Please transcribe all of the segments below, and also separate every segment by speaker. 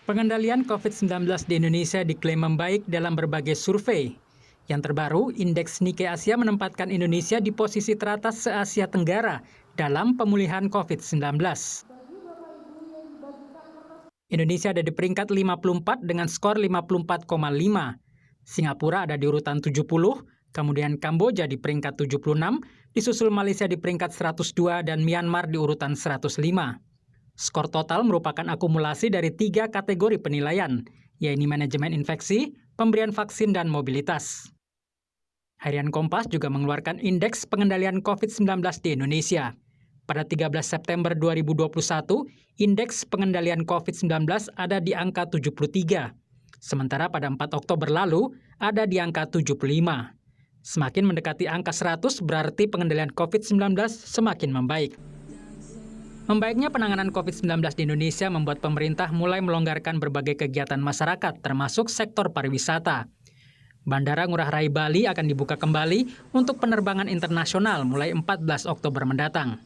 Speaker 1: Pengendalian COVID-19 di Indonesia diklaim membaik dalam berbagai survei. Yang terbaru, Indeks Nikkei Asia menempatkan Indonesia di posisi teratas se-Asia Tenggara dalam pemulihan COVID-19. Indonesia ada di peringkat 54 dengan skor 54,5. Singapura ada di urutan 70, kemudian Kamboja di peringkat 76, disusul Malaysia di peringkat 102 dan Myanmar di urutan 105. Skor total merupakan akumulasi dari 3 kategori penilaian, yaitu manajemen infeksi, pemberian vaksin, dan mobilitas. Harian Kompas juga mengeluarkan indeks pengendalian COVID-19 di Indonesia. Pada 13 September 2021, indeks pengendalian COVID-19 ada di angka 73. Sementara pada 4 Oktober lalu, ada di angka 75. Semakin mendekati angka 100 berarti pengendalian COVID-19 semakin membaik. Membaiknya penanganan COVID-19 di Indonesia membuat pemerintah mulai melonggarkan berbagai kegiatan masyarakat, termasuk sektor pariwisata. Bandara Ngurah Rai Bali akan dibuka kembali untuk penerbangan internasional mulai 14 Oktober mendatang.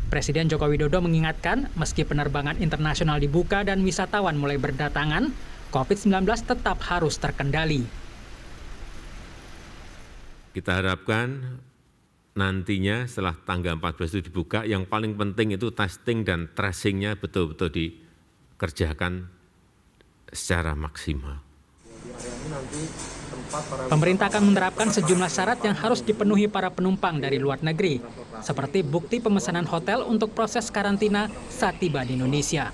Speaker 1: Presiden Joko Widodo mengingatkan, meski penerbangan internasional dibuka dan wisatawan mulai berdatangan, COVID-19 tetap harus terkendali.
Speaker 2: Kita harapkan nantinya setelah tanggal 14 itu dibuka, yang paling penting itu testing dan tracing-nya betul-betul dikerjakan secara maksimal.
Speaker 1: Pemerintah akan menerapkan sejumlah syarat yang harus dipenuhi para penumpang dari luar negeri, seperti bukti pemesanan hotel untuk proses karantina saat tiba di Indonesia.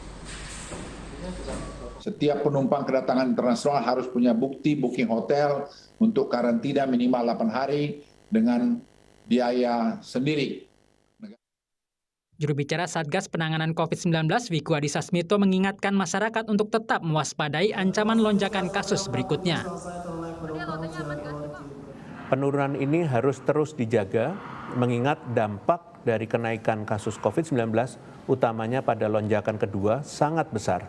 Speaker 3: Setiap penumpang kedatangan internasional harus punya bukti booking hotel untuk karantina minimal 8 hari dengan biaya sendiri.
Speaker 1: Juru bicara Satgas Penanganan COVID-19 Wiku Adhisa Smito mengingatkan masyarakat untuk tetap mewaspadai ancaman lonjakan kasus berikutnya.
Speaker 4: Penurunan ini harus terus dijaga, mengingat dampak dari kenaikan kasus COVID-19, utamanya pada lonjakan kedua, sangat besar.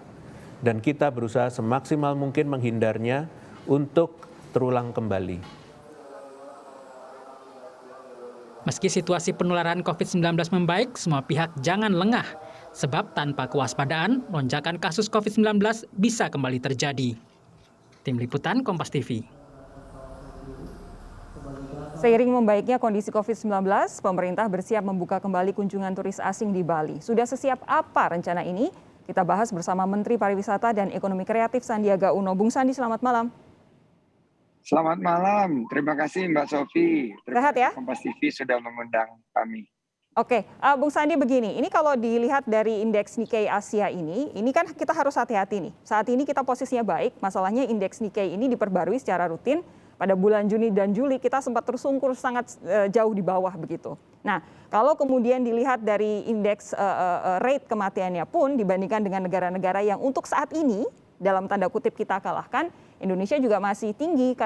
Speaker 4: Dan kita berusaha semaksimal mungkin menghindarnya untuk terulang kembali.
Speaker 1: Meski situasi penularan COVID-19 membaik, semua pihak jangan lengah, sebab tanpa kewaspadaan, lonjakan kasus COVID-19 bisa kembali terjadi. Tim Liputan Kompas TV.
Speaker 5: Seiring membaiknya kondisi COVID-19, pemerintah bersiap membuka kembali kunjungan turis asing di Bali. Sudah sesiap apa rencana ini? Kita bahas bersama Menteri Pariwisata dan Ekonomi Kreatif Sandiaga Uno. Bung Sandi, selamat malam.
Speaker 6: Selamat malam, terima kasih Mbak Sofi.
Speaker 5: Sehat ya?
Speaker 6: Kompas TV sudah mengundang kami.
Speaker 5: Oke, Bung Sandi begini, ini kalau dilihat dari indeks Nikkei Asia ini kan kita harus hati-hati nih. Saat ini kita posisinya baik, masalahnya indeks Nikkei ini diperbarui secara rutin. Pada bulan Juni dan Juli kita sempat tersungkur sangat jauh di bawah begitu. Nah, kalau kemudian dilihat dari indeks rate kematiannya pun dibandingkan dengan negara-negara yang untuk saat ini dalam tanda kutip kita kalahkan, Indonesia juga masih tinggi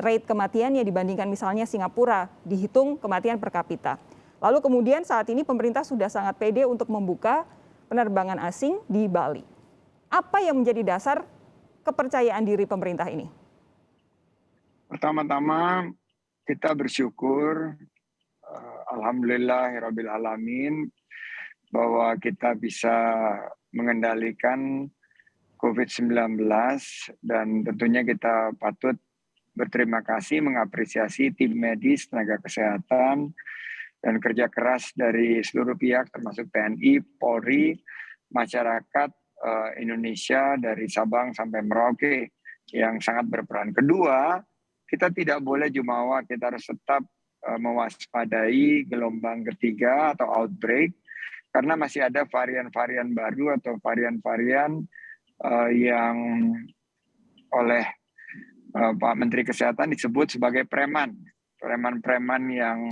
Speaker 5: rate kematiannya dibandingkan misalnya Singapura, dihitung kematian per kapita. Lalu kemudian saat ini pemerintah sudah sangat pede untuk membuka penerbangan asing di Bali. Apa yang menjadi dasar kepercayaan diri pemerintah ini?
Speaker 6: Pertama-tama kita bersyukur, alhamdulillahirabbil alamin, bahwa kita bisa mengendalikan COVID-19 dan tentunya kita patut berterima kasih, mengapresiasi tim medis, tenaga kesehatan, dan kerja keras dari seluruh pihak termasuk TNI, Polri, masyarakat Indonesia dari Sabang sampai Merauke yang sangat berperan. Kedua, kita tidak boleh jumawa, kita harus tetap mewaspadai gelombang ketiga atau outbreak karena masih ada varian-varian baru atau varian-varian yang oleh Pak Menteri Kesehatan disebut sebagai preman yang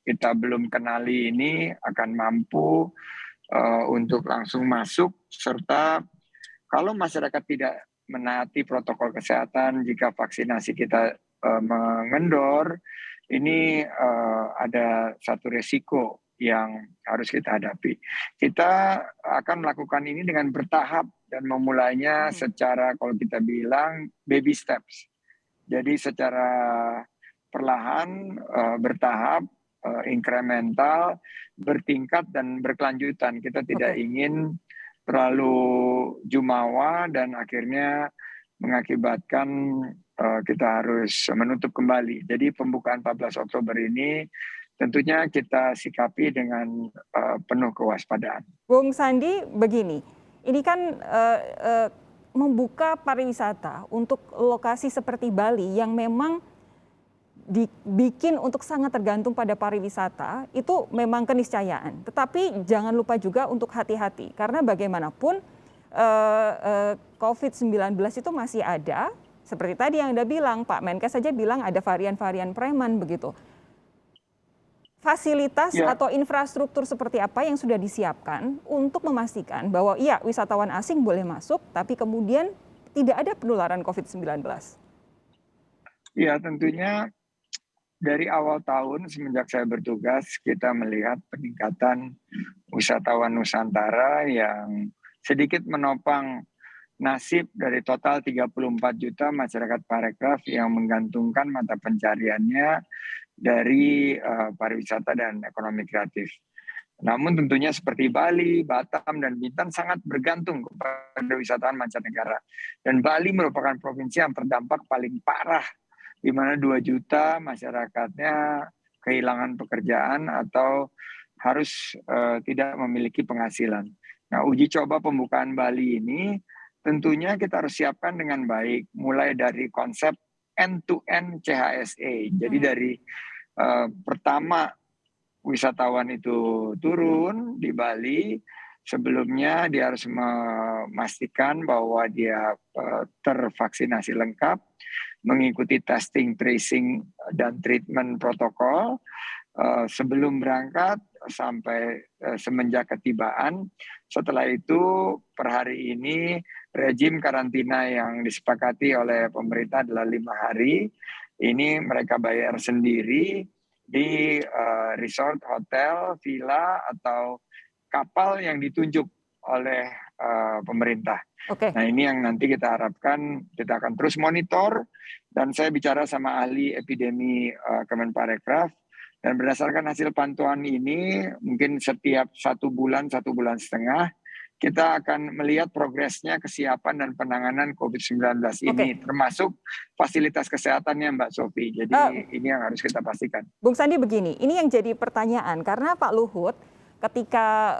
Speaker 6: kita belum kenali ini akan mampu untuk langsung masuk, serta kalau masyarakat tidak menaati protokol kesehatan, jika vaksinasi kita mengendor, ini ada satu resiko yang harus kita hadapi. Kita akan melakukan ini dengan bertahap dan memulainya secara, kalau kita bilang, baby steps. Jadi secara perlahan, bertahap, incremental, bertingkat dan berkelanjutan. Kita tidak ingin terlalu jumawa dan akhirnya mengakibatkan kita harus menutup kembali. Jadi pembukaan 14 Oktober ini tentunya kita sikapi dengan penuh kewaspadaan.
Speaker 5: Bung Sandi, begini, ini kan membuka pariwisata untuk lokasi seperti Bali yang memang dibikin untuk sangat tergantung pada pariwisata, itu memang keniscayaan. Tetapi jangan lupa juga untuk hati-hati, karena bagaimanapun COVID-19 itu masih ada. Seperti tadi yang Anda bilang, Pak Menkes saja bilang ada varian-varian preman begitu. Fasilitas atau infrastruktur seperti apa yang sudah disiapkan untuk memastikan bahwa iya wisatawan asing boleh masuk, tapi kemudian tidak ada penularan COVID-19?
Speaker 6: Ya, tentunya dari awal tahun semenjak saya bertugas, kita melihat peningkatan wisatawan Nusantara yang sedikit menopang nasib dari total 34 juta masyarakat parekraf yang menggantungkan mata pencariannya dari pariwisata dan ekonomi kreatif. Namun tentunya seperti Bali, Batam, dan Bintan sangat bergantung kepada wisatawan mancanegara. Dan Bali merupakan provinsi yang terdampak paling parah, di mana 2 juta masyarakatnya kehilangan pekerjaan atau harus tidak memiliki penghasilan. Nah, uji coba pembukaan Bali ini tentunya kita harus siapkan dengan baik, mulai dari konsep end-to-end CHSE. Jadi dari pertama wisatawan itu turun di Bali, sebelumnya dia harus memastikan bahwa dia tervaksinasi lengkap, mengikuti testing, tracing, dan treatment protokol sebelum berangkat sampai semenjak ketibaan. Setelah itu per hari ini rejim karantina yang disepakati oleh pemerintah adalah 5 hari. Ini mereka bayar sendiri di resort, hotel, villa, atau kapal yang ditunjuk oleh pemerintah. Nah, ini yang nanti kita harapkan kita akan terus monitor, dan saya bicara sama ahli epidemi Kemenparekraf, dan berdasarkan hasil pantauan ini mungkin setiap 1 bulan, 1,5 bulan kita akan melihat progresnya kesiapan dan penanganan COVID-19 ini, termasuk fasilitas kesehatannya, Mbak Sofi. Jadi ini yang harus kita pastikan.
Speaker 5: Bung Sandi, begini, ini yang jadi pertanyaan, karena Pak Luhut ketika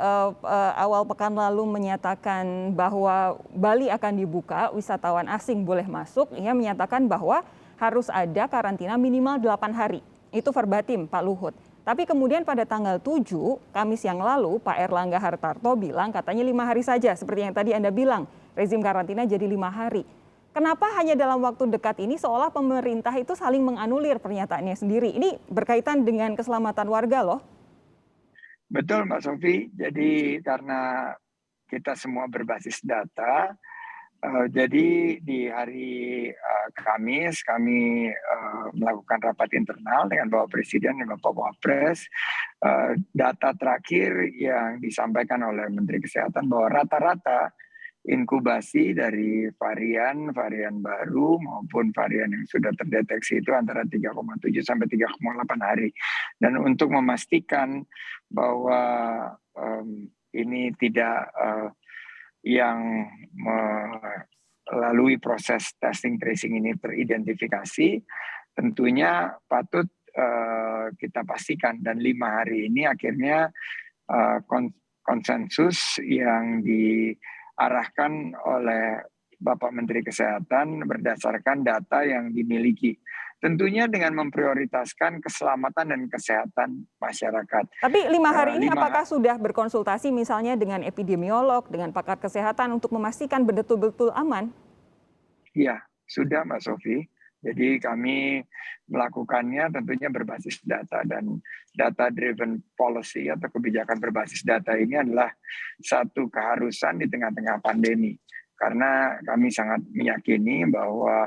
Speaker 5: awal pekan lalu menyatakan bahwa Bali akan dibuka, wisatawan asing boleh masuk, ia menyatakan bahwa harus ada karantina minimal 8 hari. Itu verbatim Pak Luhut. Tapi kemudian pada tanggal 7, Kamis yang lalu, Pak Erlangga Hartarto bilang katanya 5 hari saja. Seperti yang tadi Anda bilang, rezim karantina jadi 5 hari. Kenapa hanya dalam waktu dekat ini seolah pemerintah itu saling menganulir pernyataannya sendiri? Ini berkaitan dengan keselamatan warga loh.
Speaker 6: Betul Mbak Sofi, jadi karena kita semua berbasis data, jadi di hari Kamis kami melakukan rapat internal dengan Bapak Presiden dan Bapak Wapres. Data terakhir yang disampaikan oleh Menteri Kesehatan bahwa rata-rata inkubasi dari varian baru maupun varian yang sudah terdeteksi itu antara 3,7 sampai 3,8 hari. Dan untuk memastikan bahwa ini tidak yang melalui proses testing tracing ini teridentifikasi, tentunya patut kita pastikan, dan 5 hari ini akhirnya konsensus yang diarahkan oleh Bapak Menteri Kesehatan berdasarkan data yang dimiliki. Tentunya dengan memprioritaskan keselamatan dan kesehatan masyarakat.
Speaker 5: Tapi 5 hari ini apakah sudah berkonsultasi misalnya dengan epidemiolog, dengan pakar kesehatan untuk memastikan betul-betul aman?
Speaker 6: Iya, sudah Mbak Sofi. Jadi kami melakukannya tentunya berbasis data, dan data-driven policy atau kebijakan berbasis data ini adalah satu keharusan di tengah-tengah pandemi. Karena kami sangat meyakini bahwa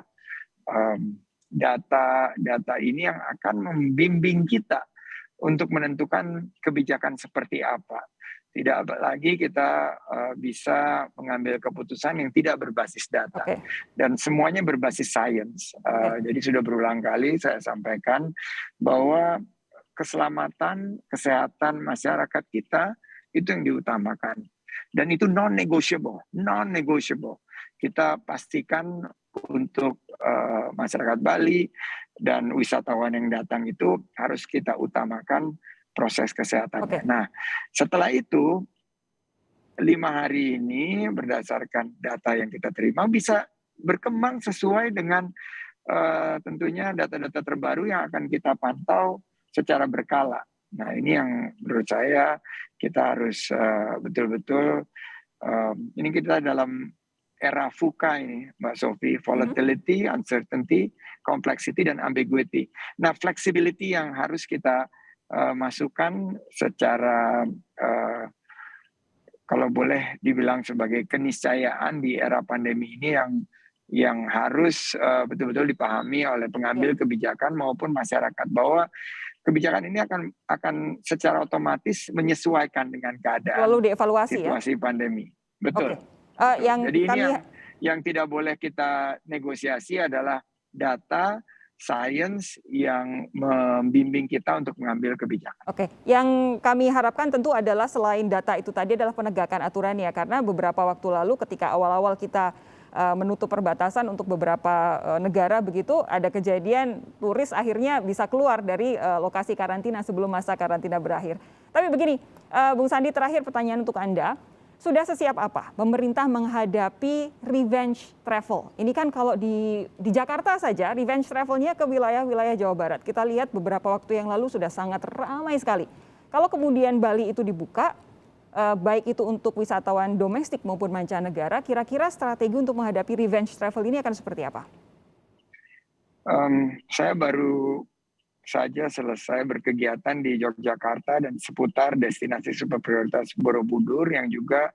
Speaker 6: data ini yang akan membimbing kita untuk menentukan kebijakan seperti apa. Tidak lagi kita bisa mengambil keputusan yang tidak berbasis data. Dan semuanya berbasis sains. Jadi sudah berulang kali saya sampaikan bahwa keselamatan, kesehatan masyarakat kita itu yang diutamakan. Dan itu non-negotiable. Kita pastikan untuk masyarakat Bali dan wisatawan yang datang itu harus kita utamakan proses kesehatannya. Nah, setelah itu 5 hari ini berdasarkan data yang kita terima bisa berkembang sesuai dengan tentunya data-data terbaru yang akan kita pantau secara berkala. Nah, ini yang menurut saya kita harus betul-betul ini kita dalam era VUCA ini, Mbak Sophie, volatility, uncertainty, complexity, dan ambiguity. Nah, flexibility yang harus kita masukkan secara kalau boleh dibilang sebagai keniscayaan di era pandemi ini yang harus betul-betul dipahami oleh pengambil kebijakan maupun masyarakat, bahwa kebijakan ini akan secara otomatis menyesuaikan dengan keadaan
Speaker 5: lalu dievaluasi
Speaker 6: situasi pandemi. Betul. Jadi ini yang tidak boleh kita negosiasi adalah data, sains yang membimbing kita untuk mengambil kebijakan.
Speaker 5: Oke, yang kami harapkan tentu adalah selain data itu tadi adalah penegakan aturannya, karena beberapa waktu lalu ketika awal-awal kita menutup perbatasan untuk beberapa negara begitu, ada kejadian turis akhirnya bisa keluar dari lokasi karantina sebelum masa karantina berakhir. Tapi begini, Bung Sandi, terakhir pertanyaan untuk Anda. Sudah sesiap apa pemerintah menghadapi revenge travel? Ini kan kalau di Jakarta saja, revenge travelnya ke wilayah-wilayah Jawa Barat. Kita lihat beberapa waktu yang lalu sudah sangat ramai sekali. Kalau kemudian Bali itu dibuka, baik itu untuk wisatawan domestik maupun mancanegara, kira-kira strategi untuk menghadapi revenge travel ini akan seperti apa?
Speaker 6: Saya baru saja selesai berkegiatan di Yogyakarta dan seputar destinasi super prioritas Borobudur yang juga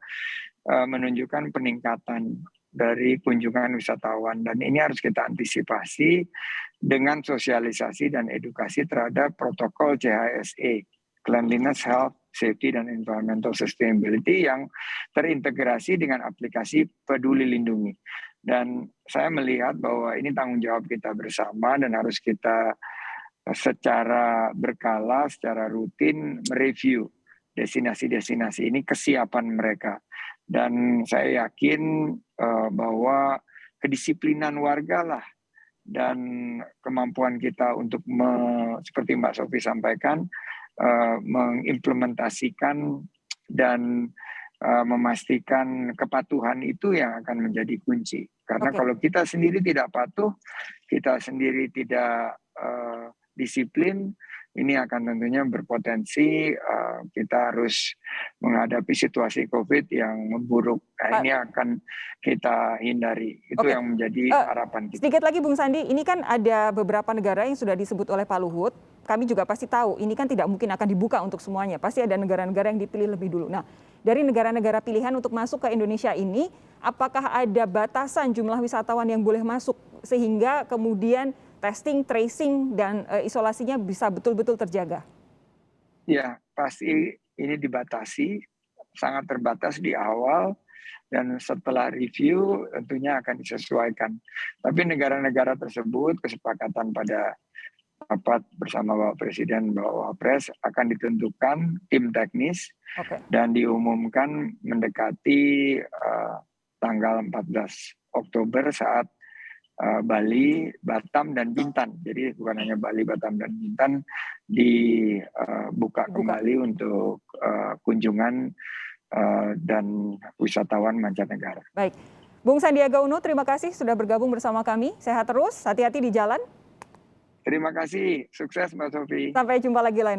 Speaker 6: menunjukkan peningkatan dari kunjungan wisatawan, dan ini harus kita antisipasi dengan sosialisasi dan edukasi terhadap protokol CHSE, Cleanliness, Health, Safety, dan Environmental Sustainability yang terintegrasi dengan aplikasi Peduli Lindungi. Dan saya melihat bahwa ini tanggung jawab kita bersama dan harus kita secara berkala, secara rutin mereview destinasi-destinasi ini, kesiapan mereka. Dan saya yakin bahwa kedisiplinan warga lah dan kemampuan kita untuk seperti Mbak Sophie sampaikan, mengimplementasikan dan memastikan kepatuhan itu yang akan menjadi kunci. Karena kalau kita sendiri tidak patuh, kita sendiri tidak disiplin, ini akan tentunya berpotensi kita harus menghadapi situasi COVID yang memburuk. Nah, ini akan kita hindari. Itu yang menjadi harapan kita.
Speaker 5: Sedikit lagi Bung Sandi, ini kan ada beberapa negara yang sudah disebut oleh Pak Luhut. Kami juga pasti tahu, ini kan tidak mungkin akan dibuka untuk semuanya. Pasti ada negara-negara yang dipilih lebih dulu. Nah, dari negara-negara pilihan untuk masuk ke Indonesia ini, apakah ada batasan jumlah wisatawan yang boleh masuk sehingga kemudian testing, tracing, dan isolasinya bisa betul-betul terjaga?
Speaker 6: Ya, pasti ini dibatasi, sangat terbatas di awal, dan setelah review tentunya akan disesuaikan. Tapi negara-negara tersebut kesepakatan pada rapat bersama Bapak Presiden, Bapak Wapres akan ditentukan tim teknis dan diumumkan mendekati tanggal 14 Oktober saat Bali, Batam, dan Bintan. Jadi bukan hanya Bali, Batam, dan Bintan dibuka kembali untuk kunjungan dan wisatawan mancanegara.
Speaker 5: Baik, Bung Sandiaga Uno, terima kasih sudah bergabung bersama kami. Sehat terus, hati-hati di jalan.
Speaker 6: Terima kasih, sukses Mbak Sophie.
Speaker 5: Sampai jumpa lagi lain.